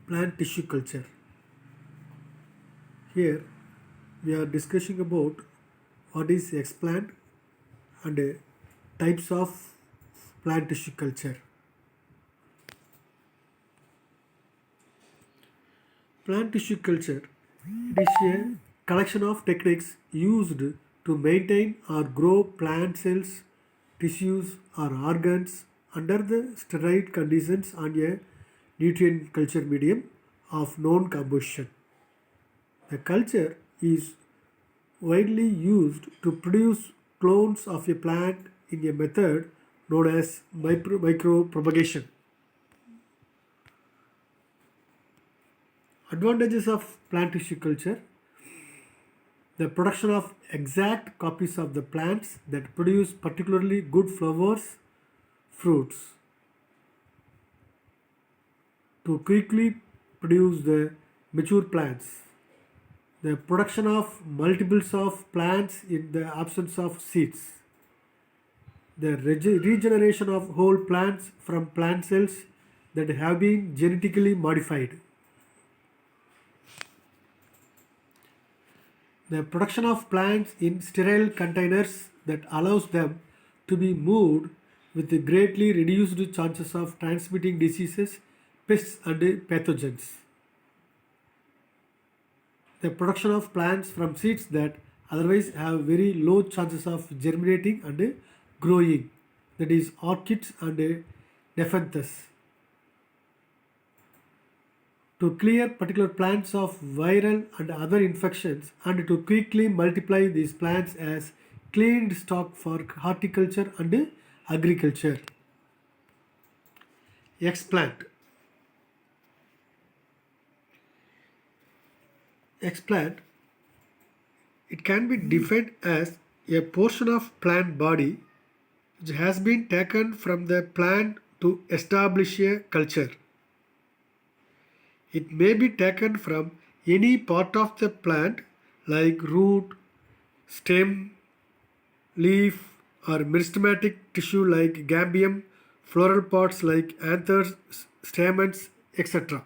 Plant tissue culture. Here we are discussing about what is explant and types of plant tissue culture. Plant tissue culture, it is a collection of techniques used to maintain or grow plant cells, tissues or organs under the sterile conditions on a nutrient culture medium of known composition. The culture is widely used to produce clones of a plant in a method known as micropropagation. Advantages of plant tissue culture: the production of exact copies of the plants that produce particularly good flowers, fruits, to quickly produce the mature plants, the production of multiples of plants in the absence of seeds, the regeneration of whole plants from plant cells that have been genetically modified, the production of plants in sterile containers that allows them to be moved with greatly reduced chances of transmitting diseases, pests and pathogens, the production of plants from seeds that otherwise have very low chances of germinating and growing, that is orchids and nepenthes, to clear particular plants of viral and other infections and to quickly multiply these plants as cleaned stock for horticulture and agriculture. Explant. Explant, it can be defined as a portion of plant body which has been taken from the plant to establish a culture. It may be taken from any part of the plant like root, stem, leaf, or meristematic tissue like gambium, floral parts like anthers, stamens, etc.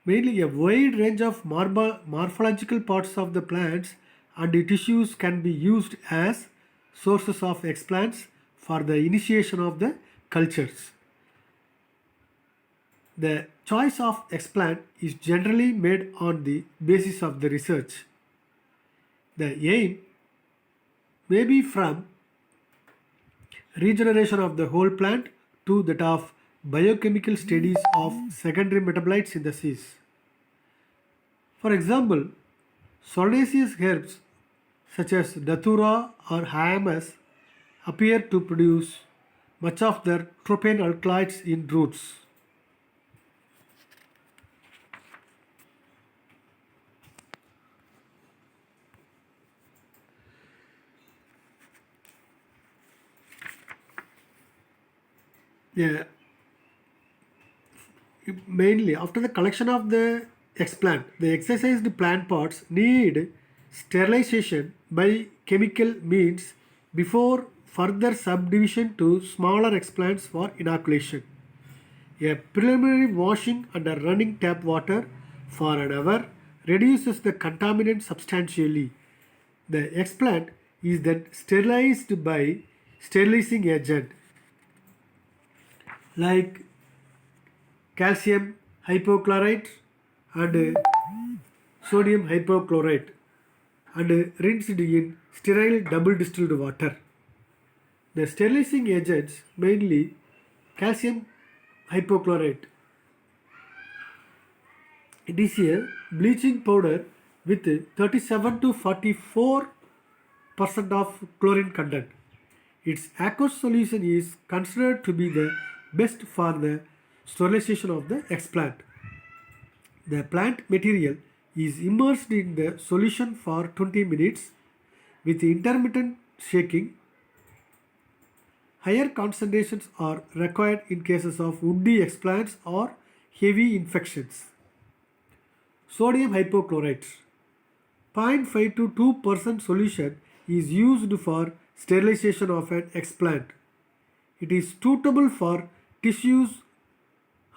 Mainly, a wide range of morphological parts of the plants and the tissues can be used as sources of explants for the initiation of the cultures. The choice of explant is generally made on the basis of the research. The aim may be from regeneration of the whole plant to that of biochemical studies of secondary metabolite synthesis. For example, solanaceous herbs such as datura or hyamus appear to produce much of their tropane alkaloids in roots. Yeah, mainly after the collection of the explant, the excised plant parts need sterilization by chemical means before further subdivision to smaller explants for inoculation. A preliminary washing under running tap water for an hour reduces the contaminant substantially. The explant is then sterilized by sterilizing agent like calcium hypochlorite and sodium hypochlorite and rinsed in sterile double distilled water. The sterilizing agents mainly calcium hypochlorite. It is a bleaching powder with 37 to 44% of chlorine content. Its aqueous solution is considered to be the best for the sterilization of the explant. The plant material is immersed in the solution for 20 minutes with intermittent shaking. Higher concentrations are required in cases of woody explants or heavy infections. Sodium hypochlorite, 0.5 to 2% solution is used for sterilization of an explant. It is suitable for tissues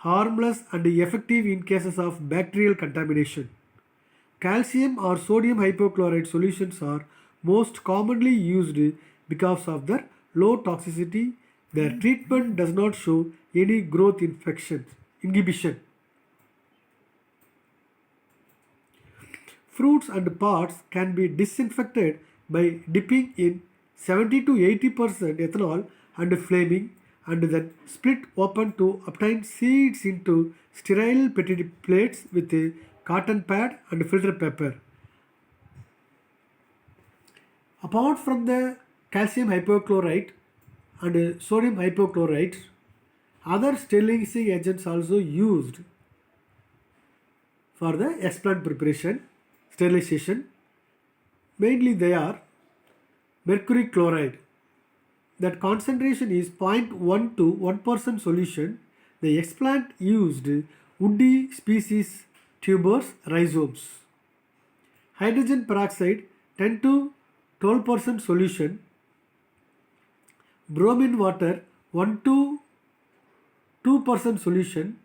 harmless and effective in cases of bacterial contamination. Calcium or sodium hypochlorite solutions are most commonly used because of their low toxicity. Their treatment does not show any growth inhibition. Fruits and parts can be disinfected by dipping in 70 to 80% ethanol and flaming, and then split open to obtain seeds into sterile petri plates with a cotton pad and filter paper. Apart from the calcium hypochlorite and sodium hypochlorite, other sterilizing agents also used for the explant preparation, sterilization. Mainly they are mercury chloride. That concentration is 0.1 to 1% solution. The explant used woody species tubers rhizomes. Hydrogen peroxide 10 to 12% solution. Bromine water 1 to 2% solution.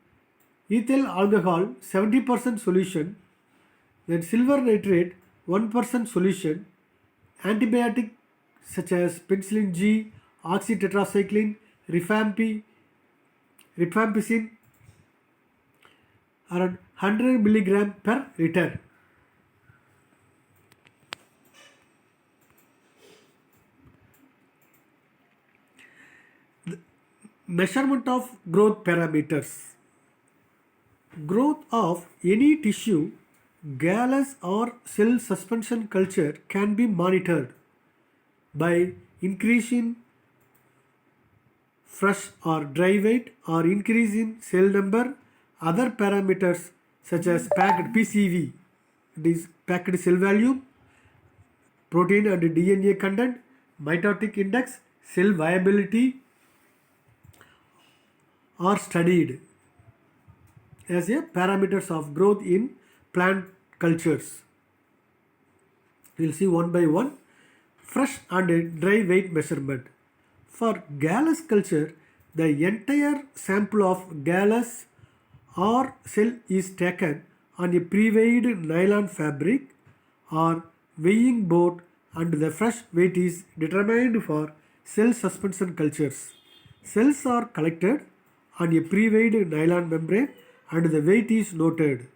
Ethyl alcohol 70% solution. Then silver nitrate 1% solution. Antibiotic such as penicillin G, oxytetracycline, rifampicin around 100 milligram per liter. The measurement of growth parameters. Growth of any tissue, gallus or cell suspension culture can be monitored by increasing fresh or dry weight or increase in cell number. Other parameters such as packed PCV, it is packed cell volume, protein and DNA content, mitotic index, cell viability are studied as a parameters of growth in plant cultures. We will see one by one. Fresh and dry weight measurement. For gallus culture, the entire sample of gallus or cell is taken on a pre-weighed nylon fabric or weighing board, and the fresh weight is determined for cell suspension cultures. Cells are collected on a pre-weighed nylon membrane and the weight is noted.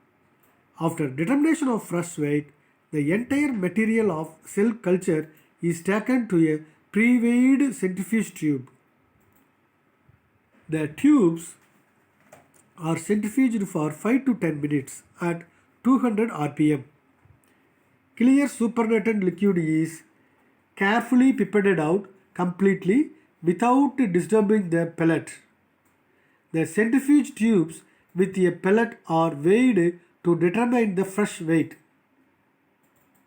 After determination of fresh weight, the entire material of cell culture is taken to a pre-weighed centrifuge tube. The tubes are centrifuged for 5 to 10 minutes at 200 rpm. Clear supernatant liquid is carefully pipetted out completely without disturbing the pellet. The centrifuge tubes with a pellet are weighed to determine the fresh weight.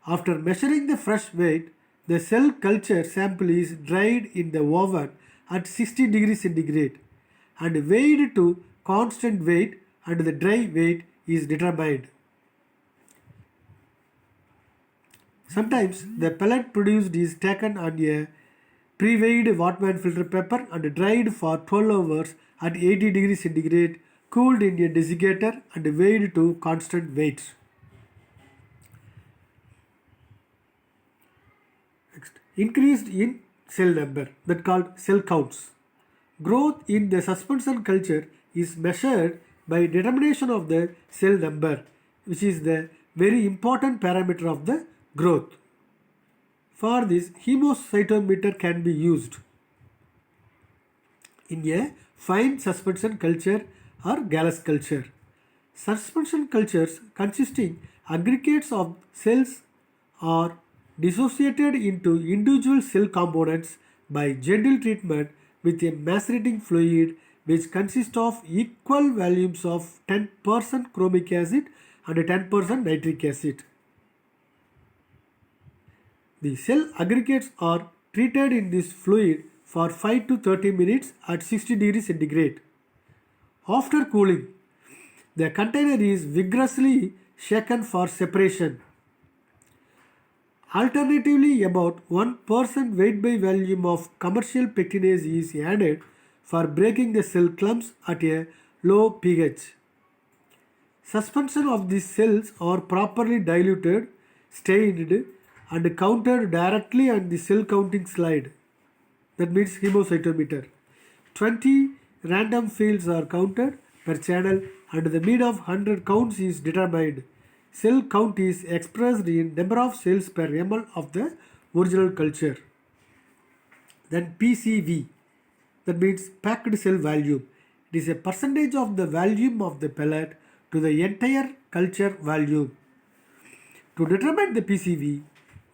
After measuring the fresh weight, the cell culture sample is dried in the oven at 60 degrees centigrade and weighed to constant weight, and the dry weight is determined. Sometimes the pellet produced is taken on a pre-weighed Wattman filter paper and dried for 12 hours at 80 degrees centigrade, cooled in a desiccator and weighed to constant weight. Next, increased in cell number, that called cell counts. Growth in the suspension culture is measured by determination of the cell number, which is the very important parameter of the growth. For this, hemocytometer can be used in a fine suspension culture or gallus culture. Suspension cultures consisting aggregates of cells are dissociated into individual cell components by gentle treatment with a macerating fluid which consists of equal volumes of 10% chromic acid and 10% nitric acid. The cell aggregates are treated in this fluid for 5 to 30 minutes at 60 degrees centigrade. After cooling, the container is vigorously shaken for separation. Alternatively, about 1% weight by volume of commercial pectinase is added for breaking the cell clumps at a low pH. Suspension of these cells are properly diluted, stained, and counted directly on the cell counting slide. That means hemocytometer. 20 random fields are counted per channel and the mean of 100 counts is determined. Cell count is expressed in number of cells per ml of the original culture. Then PCV, that means packed cell volume. It is a percentage of the volume of the pellet to the entire culture volume. To determine the PCV,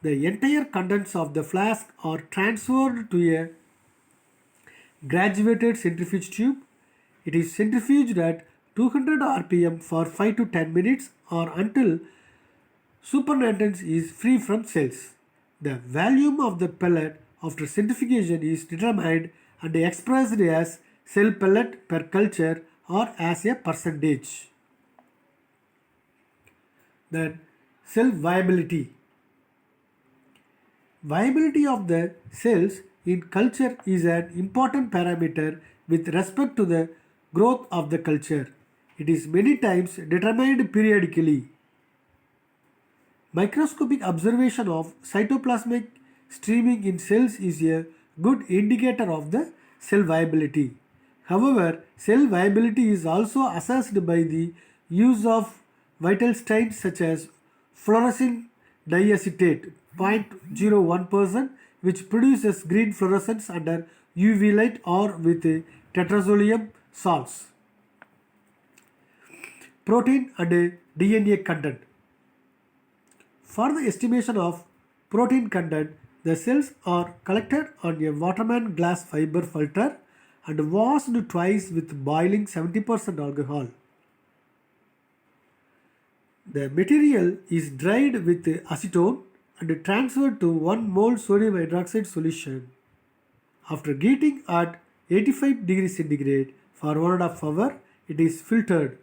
the entire contents of the flask are transferred to a graduated centrifuge tube. It is centrifuged at 200 rpm for 5 to 10 minutes or until supernatant is free from cells. The volume of the pellet after centrifugation is determined and expressed as cell pellet per culture or as a percentage. Then cell viability. Viability of the cells in culture is an important parameter with respect to the growth of the culture. It is many times determined periodically. Microscopic observation of cytoplasmic streaming in cells is a good indicator of the cell viability. However, cell viability is also assessed by the use of vital stains such as fluorescein diacetate 0.01%, which produces green fluorescence under UV light or with tetrazolium salts. Protein and DNA content. For the estimation of protein content, the cells are collected on a Waterman glass fiber filter and washed twice with boiling 70% alcohol. The material is dried with acetone and transferred to 1 mole sodium hydroxide solution. After heating at 85 degrees centigrade for 1.5 hours, it is filtered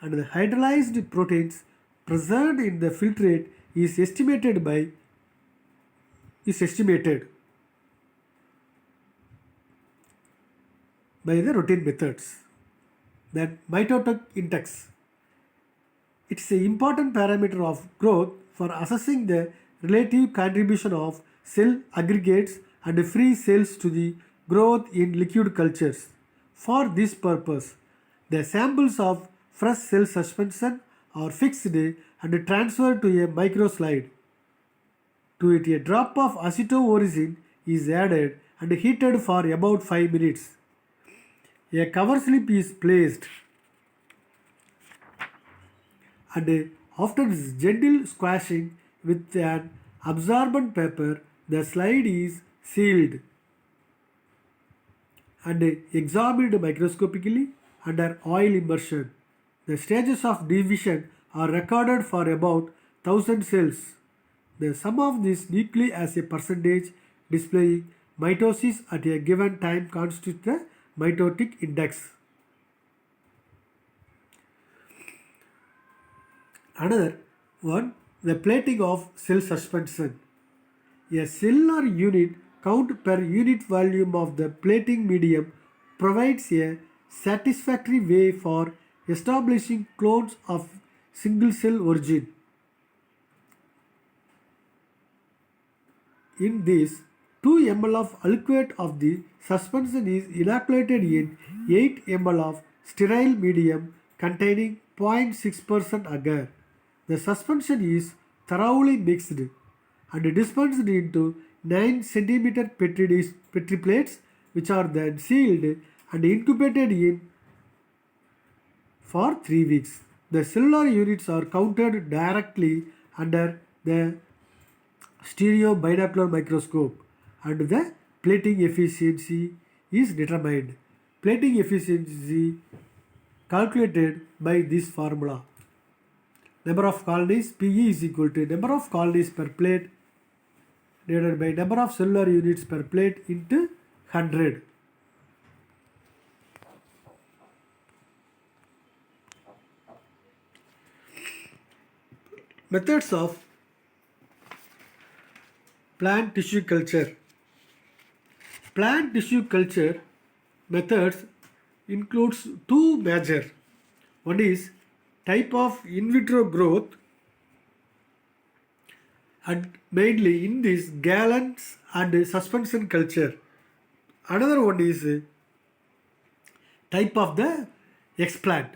and the hydrolyzed proteins present in the filtrate is estimated by the routine methods. Then mitotic index. It is an important parameter of growth for assessing the relative contribution of cell aggregates and free cells to the growth in liquid cultures. For this purpose, the samples of fresh cell suspension are fixed and transferred to a microslide. To it, a drop of acetoorigine is added and heated for about 5 minutes. A cover slip is placed and after gentle squashing with an absorbent paper, the slide is sealed and examined microscopically under oil immersion. The stages of division are recorded for about 1000 cells. The sum of these nuclei as a percentage displaying mitosis at a given time constitutes the mitotic index. Another one, the plating of cell suspension. A cellular unit count per unit volume of the plating medium provides a satisfactory way for establishing clones of single cell origin. In this, 2 ml of aliquot of the suspension is inoculated in 8 ml of sterile medium containing 0.6% agar. The suspension is thoroughly mixed and dispensed into 9 cm petri plates, which are then sealed and incubated in for 3 weeks. The cellular units are counted directly under the stereo binocular microscope and the plating efficiency is determined. Plating efficiency calculated by this formula. Number of colonies, PE is equal to number of colonies per plate divided by number of cellular units per plate into 100. Methods of plant tissue culture. Plant tissue culture methods includes two major. One is type of in vitro growth, and mainly in this gallons and suspension culture. Another one is type of the explant,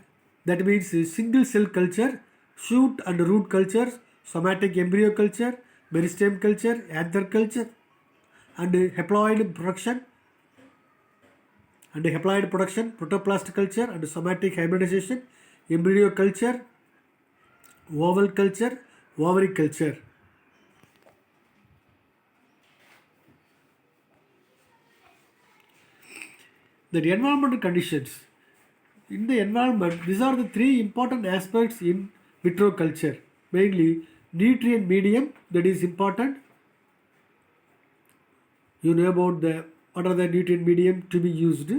that means single cell culture, shoot and root cultures, somatic embryo culture, meristem culture, anther culture, and haploid production, protoplast culture, and somatic hybridization, embryo culture, oval culture, ovary culture. The environmental conditions. In the environment, these are the three important aspects in vitro culture. Mainly, nutrient medium, that is important. You know about what are the nutrient medium to be used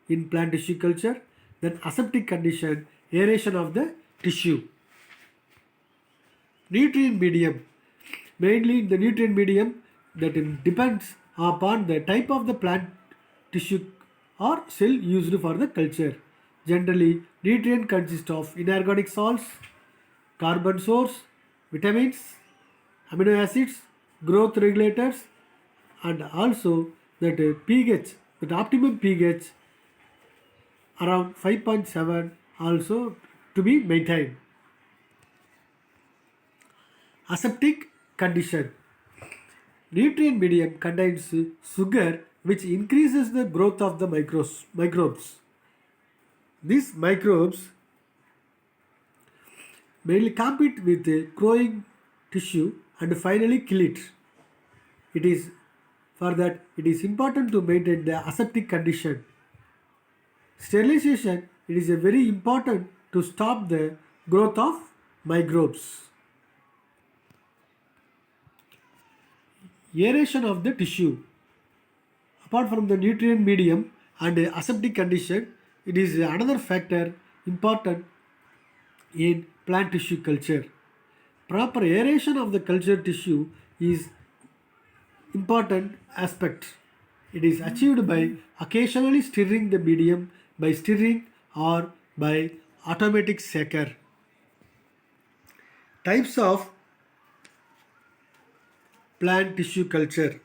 in plant tissue culture. Then aseptic condition, aeration of the tissue. Nutrient medium, mainly the nutrient medium that depends upon the type of the plant tissue or cell used for the culture. Generally, nutrient consist of inorganic salts, carbon source, vitamins, amino acids, growth regulators, and also that pH, that optimum pH around 5.7 also to be maintained. Aseptic condition. Nutrient medium contains sugar which increases the growth of the microbes. These microbes mainly compete with the growing tissue and finally kill it. It is for that it is important to maintain the aseptic condition. Sterilization, it is a very important to stop the growth of microbes. Aeration of the tissue. Apart from the nutrient medium and aseptic condition, it is another factor important in plant tissue culture. Proper aeration of the culture tissue is important aspect. It is achieved by occasionally stirring the medium by stirring or by automatic shaker. Types of plant tissue culture.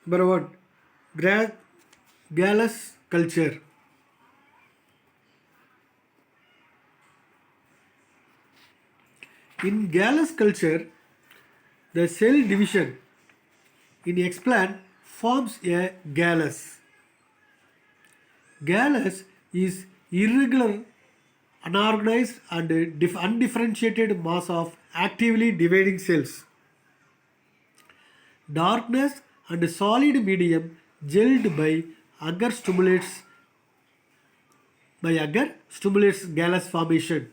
Number one, Gallus culture. In Gallus culture, the cell division in explant forms a gallus. Gallus is irregular, unorganized and undifferentiated mass of actively dividing cells. Darkness and solid medium gelled agar stimulates gallus formation.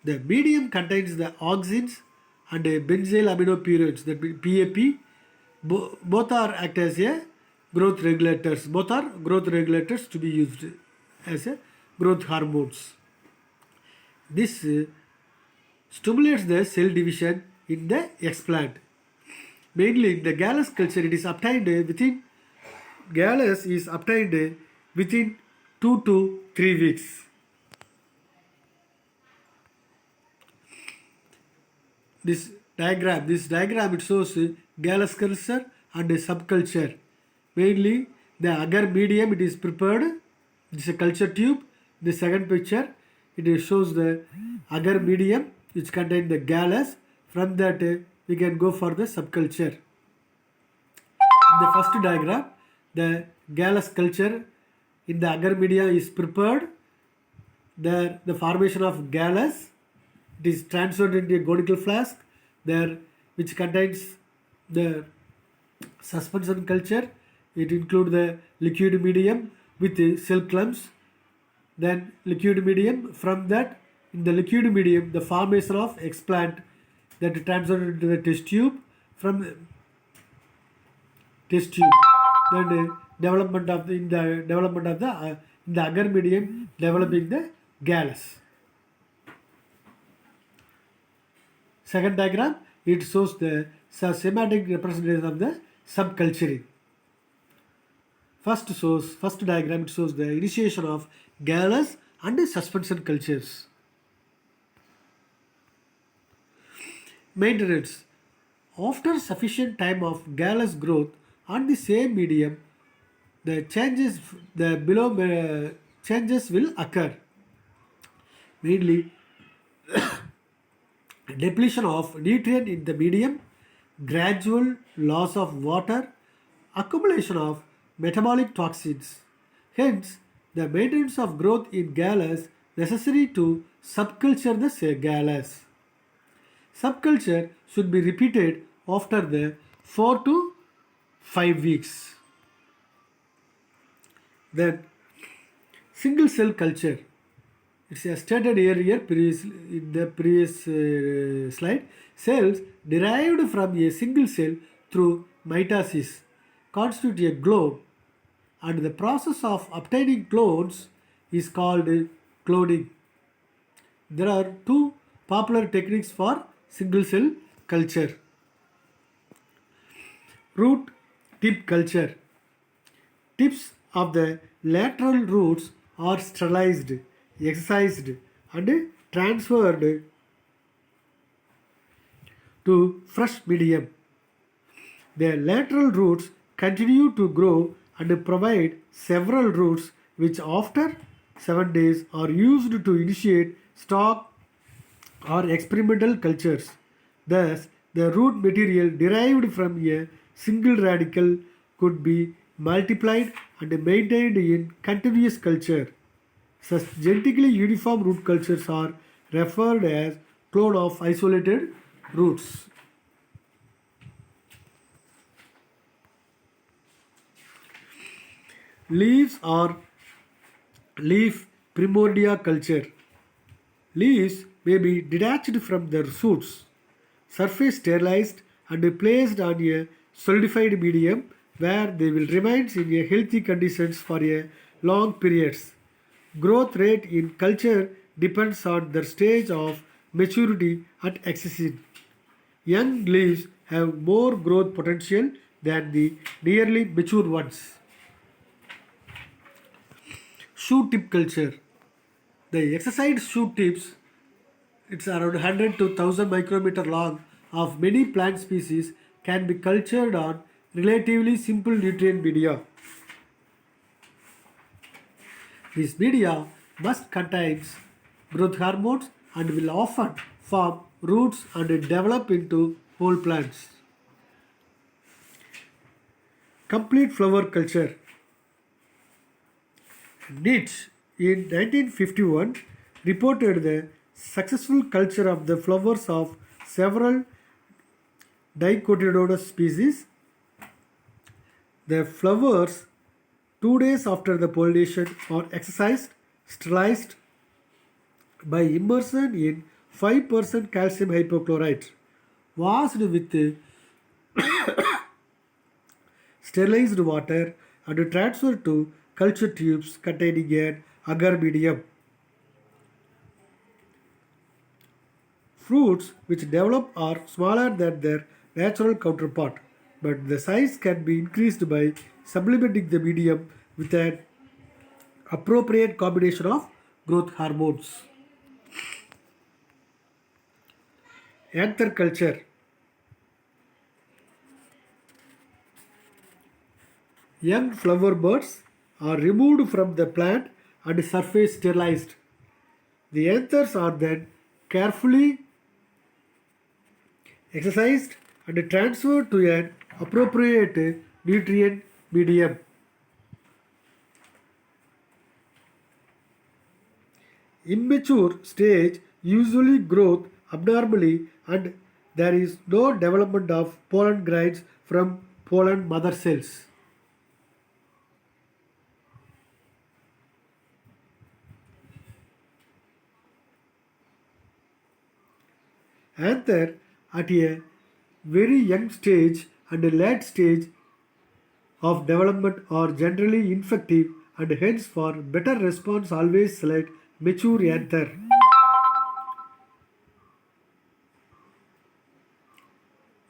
The medium contains the auxins and benzyl aminopurines, that PAP. Both are act as a growth regulators. Both are growth regulators to be used as a growth hormones. This stimulates the cell division in the explant. Mainly in the gallus culture, it is obtained within 2 to 3 weeks. This diagram it shows gallus culture and subculture. Mainly the agar medium it is prepared. This is a culture tube. The second picture it shows the agar medium which contain the gallus. From that we can go for the subculture. In the first diagram, the gallus culture in the agar media is prepared. There the formation of gallus, it is transferred into a gonical flask there which contains the suspension culture. It includes the liquid medium with cell clumps. Then liquid medium, from that in the liquid medium the formation of explant that transferred into the test tube. From the test tube, then development of the in the agar medium developing the gallus. Second diagram, it shows the schematic representation of the subculturing. First diagram, it shows the initiation of gallus and suspension cultures. Maintenance. After sufficient time of gallus growth on the same medium, the changes the below changes will occur. Mainly depletion of nutrient in the medium, gradual loss of water, accumulation of metabolic toxins. Hence, the maintenance of growth in gallus necessary to subculture the gallus. Subculture should be repeated after the 4 to 5 weeks. Then, single cell culture. It's a stated earlier in the previous slide. Cells derived from a single cell through mitosis constitute a globe, and the process of obtaining clones is called cloning. There are two popular techniques for single cell culture. Root tip culture. Tips of the lateral roots are sterilized, excised, and transferred to fresh medium. The lateral roots continue to grow and provide several roots which after 7 days are used to initiate stock or experimental cultures. Thus, the root material derived from a single radical could be multiplied and maintained in continuous culture. Such genetically uniform root cultures are referred as clone of isolated roots. Leaves or leaf primordia culture. Leaves may be detached from their shoots, surface sterilized, and placed on a solidified medium where they will remain in a healthy conditions for a long periods. Growth rate in culture depends on their stage of maturity and excision. Young leaves have more growth potential than the nearly mature ones. Shoot tip culture. The exercised shoot tips, it's around 100 to 1000 micrometer long, of many plant species can be cultured on relatively simple nutrient media. This media must contain growth hormones and will often form roots and develop into whole plants. Complete flower culture. Nietzsche in 1951 reported the successful culture of the flowers of several Dicotyledonous species. The flowers, 2 days after the pollination, are excised, sterilized by immersion in 5% calcium hypochlorite, washed with sterilized water, and transferred to culture tubes containing an agar medium. Fruits which develop are smaller than their natural counterpart, but the size can be increased by supplementing the medium with an appropriate combination of growth hormones. Anther culture. Young flower buds are removed from the plant and surface sterilized. The anthers are then carefully excised and transferred to an appropriate nutrient medium. Immature stage usually grow abnormally and there is no development of pollen grains from pollen mother cells. Anther at a very young stage and a late stage of development are generally infective and hence for better response always select mature anther.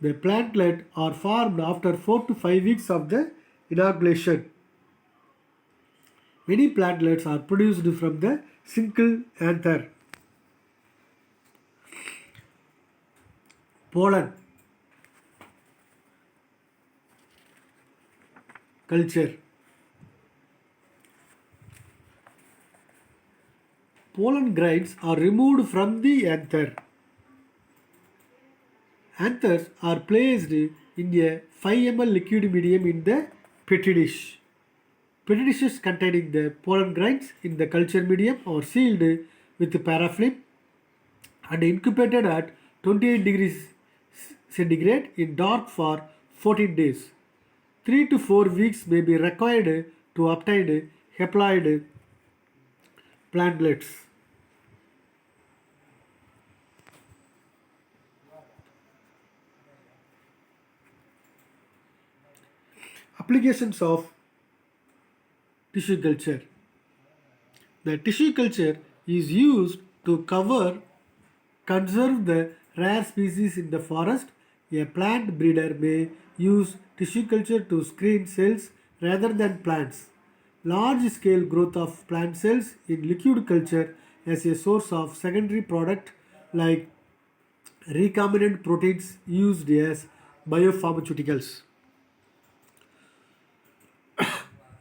The plantlet are formed after 4 to 5 weeks of the inoculation. Many plantlets are produced from the single anther. Pollen culture. Pollen grains are removed from the anther. Anthers are placed in a 5 ml liquid medium in the petri dish. Petri dishes containing the pollen grains in the culture medium are sealed with paraffin and incubated at 28 degrees centigrade in dark for 14 days. 3 to 4 weeks may be required to obtain haploid plantlets. Applications of tissue culture. The tissue culture is used to conserve the rare species in the forest. A plant breeder may use tissue culture to screen cells rather than plants. Large scale growth of plant cells in liquid culture as a source of secondary product like recombinant proteins used as biopharmaceuticals.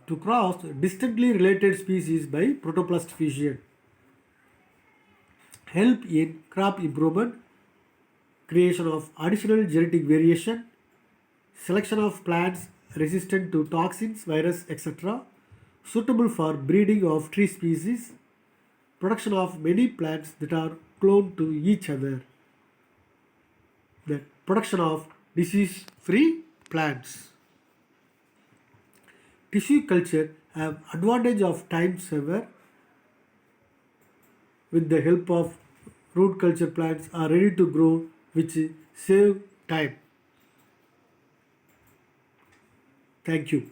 To cross distantly related species by protoplast fission. Help in crop improvement, creation of additional genetic variation, selection of plants resistant to toxins, virus, etc., suitable for breeding of tree species, production of many plants that are cloned to each other, the production of disease-free plants. Tissue culture have advantage of time saver with the help of root culture plants are ready to grow which save time. Thank you.